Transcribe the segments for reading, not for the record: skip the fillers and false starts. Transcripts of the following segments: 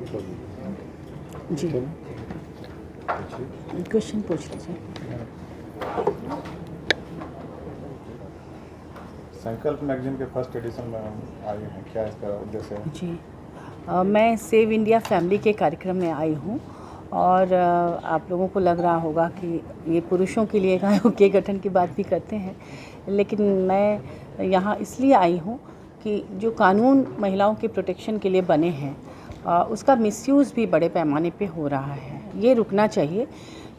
जी question पूछ लीजिए। संकल्प मैगजीन के फर्स्ट एडिशन में हम आए हैं, क्या इसका उद्देश्य है? जी मैं सेव इंडिया फैमिली के कार्यक्रम में आई हूँ और आप लोगों को लग रहा होगा कि ये पुरुषों के लिए आयोग के गठन की बात भी करते हैं, लेकिन मैं यहाँ इसलिए आई हूँ कि जो कानून महिलाओं के प्रोटेक्शन के लिए बने हैं उसका मिसयूज़ भी बड़े पैमाने पे हो रहा है। ये रुकना चाहिए,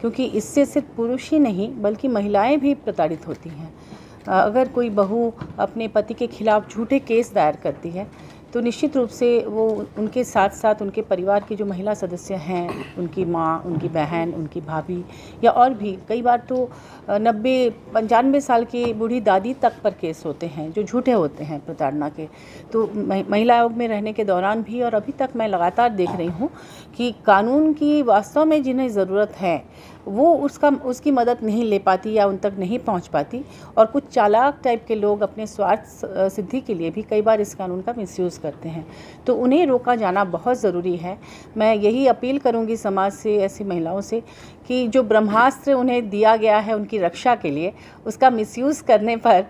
क्योंकि इससे सिर्फ पुरुष ही नहीं बल्कि महिलाएं भी प्रताड़ित होती हैं। अगर कोई बहू अपने पति के खिलाफ़ झूठे केस दायर करती है तो निश्चित रूप से वो उनके साथ साथ उनके परिवार के जो महिला सदस्य हैं, उनकी माँ, उनकी बहन, उनकी भाभी या और भी कई बार तो 90-95 साल की बूढ़ी दादी तक पर केस होते हैं जो झूठे होते हैं प्रताड़ना के। तो महिला आयोग में रहने के दौरान भी और अभी तक मैं लगातार देख रही हूँ कि कानून की वास्तव में जिन्हें ज़रूरत है वो उसकी मदद नहीं ले पाती या उन तक नहीं पहुंच पाती, और कुछ चालाक टाइप के लोग अपने स्वार्थ सिद्धि के लिए भी कई बार इस कानून का मिसयूज़ करते हैं। तो उन्हें रोका जाना बहुत ज़रूरी है। मैं यही अपील करूंगी समाज से, ऐसी महिलाओं से, कि जो ब्रह्मास्त्र उन्हें दिया गया है उनकी रक्षा के लिए, उसका मिसयूज़ करने पर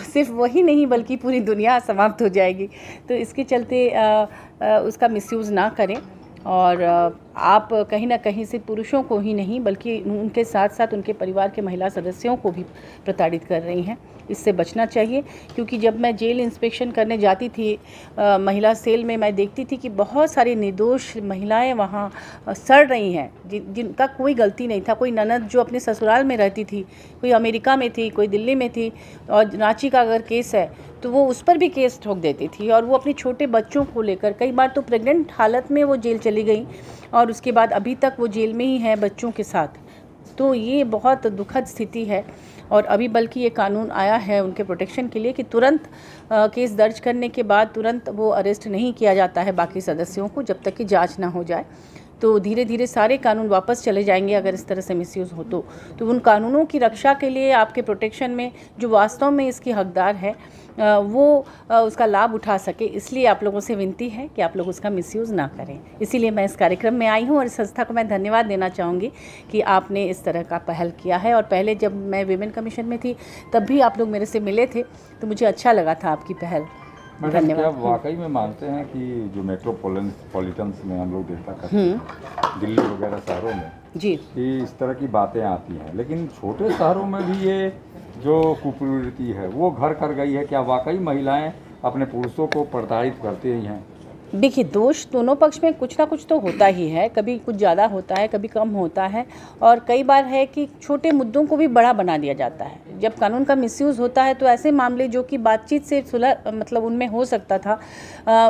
सिर्फ वही नहीं बल्कि पूरी दुनिया समाप्त हो जाएगी। तो इसके चलते उसका मिसयूज़ ना करें, और आप कहीं ना कहीं से पुरुषों को ही नहीं बल्कि उनके साथ साथ उनके परिवार के महिला सदस्यों को भी प्रताड़ित कर रही हैं। इससे बचना चाहिए, क्योंकि जब मैं जेल इंस्पेक्शन करने जाती थी महिला सेल में, मैं देखती थी कि बहुत सारी निर्दोष महिलाएं वहाँ सड़ रही हैं जिनका कोई गलती नहीं था। कोई ननद जो अपने ससुराल में रहती थी, कोई अमेरिका में थी, कोई दिल्ली में थी, और रांची का अगर केस है तो वो उस पर भी केस ठोक देती थी, और वो अपने छोटे बच्चों को लेकर कई बार तो प्रेग्नेंट हालत में वो जेल चली गई और उसके बाद अभी तक वो जेल में ही है बच्चों के साथ। तो ये बहुत दुखद स्थिति है, और अभी बल्कि ये कानून आया है उनके प्रोटेक्शन के लिए कि तुरंत केस दर्ज करने के बाद तुरंत वो अरेस्ट नहीं किया जाता है बाकी सदस्यों को जब तक कि जांच ना हो जाए। तो धीरे धीरे सारे कानून वापस चले जाएंगे अगर इस तरह से मिसयूज़ हो तो उन कानूनों की रक्षा के लिए आपके प्रोटेक्शन में जो वास्तव में इसकी हकदार है वो उसका लाभ उठा सके, इसलिए आप लोगों से विनती है कि आप लोग उसका मिसयूज़ ना करें। इसीलिए मैं इस कार्यक्रम में आई हूँ, और इस संस्था को मैं धन्यवाद देना चाहूँगी कि आपने इस तरह का पहल किया है। और पहले जब मैं वीमेन कमीशन में थी तब भी आप लोग मेरे से मिले थे, तो मुझे अच्छा लगा था आपकी पहल। मैडम, क्या वाकई में मानते हैं कि जो मेट्रोपॉलिटन्स में हम लोग देखा करते हैं दिल्ली वगैरह शहरों में जी कि इस तरह की बातें आती हैं, लेकिन छोटे शहरों में भी ये जो कुप्रवृत्ति है वो घर कर गई है? क्या वाकई महिलाएं अपने पुरुषों को प्रताड़ित करती ही हैं? देखिए, दोष दोनों पक्ष में कुछ ना कुछ तो होता ही है, कभी कुछ ज़्यादा होता है, कभी कम होता है, और कई बार है कि छोटे मुद्दों को भी बड़ा बना दिया जाता है। जब कानून का मिसयूज़ होता है तो ऐसे मामले जो कि बातचीत से सुलह मतलब उनमें हो सकता था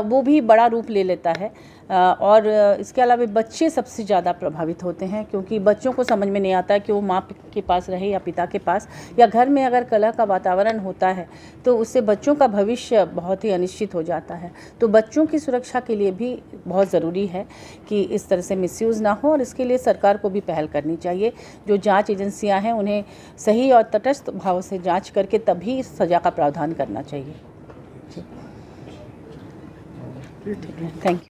वो भी बड़ा रूप ले लेता है। और इसके अलावा बच्चे सबसे ज़्यादा प्रभावित होते हैं, क्योंकि बच्चों को समझ में नहीं आता है कि वो माँ के पास रहे या पिता के पास, या घर में अगर कलह का वातावरण होता है तो उससे बच्चों का भविष्य बहुत ही अनिश्चित हो जाता है। तो बच्चों की सुरक्षा के लिए भी बहुत ज़रूरी है कि इस तरह से मिसयूज़ ना हो, और इसके लिए सरकार को भी पहल करनी चाहिए। जो जांच एजेंसियां हैं उन्हें सही और तटस्थ भाव से जांच करके तभी सज़ा का प्रावधान करना चाहिए। ठीक है, थैंक यू।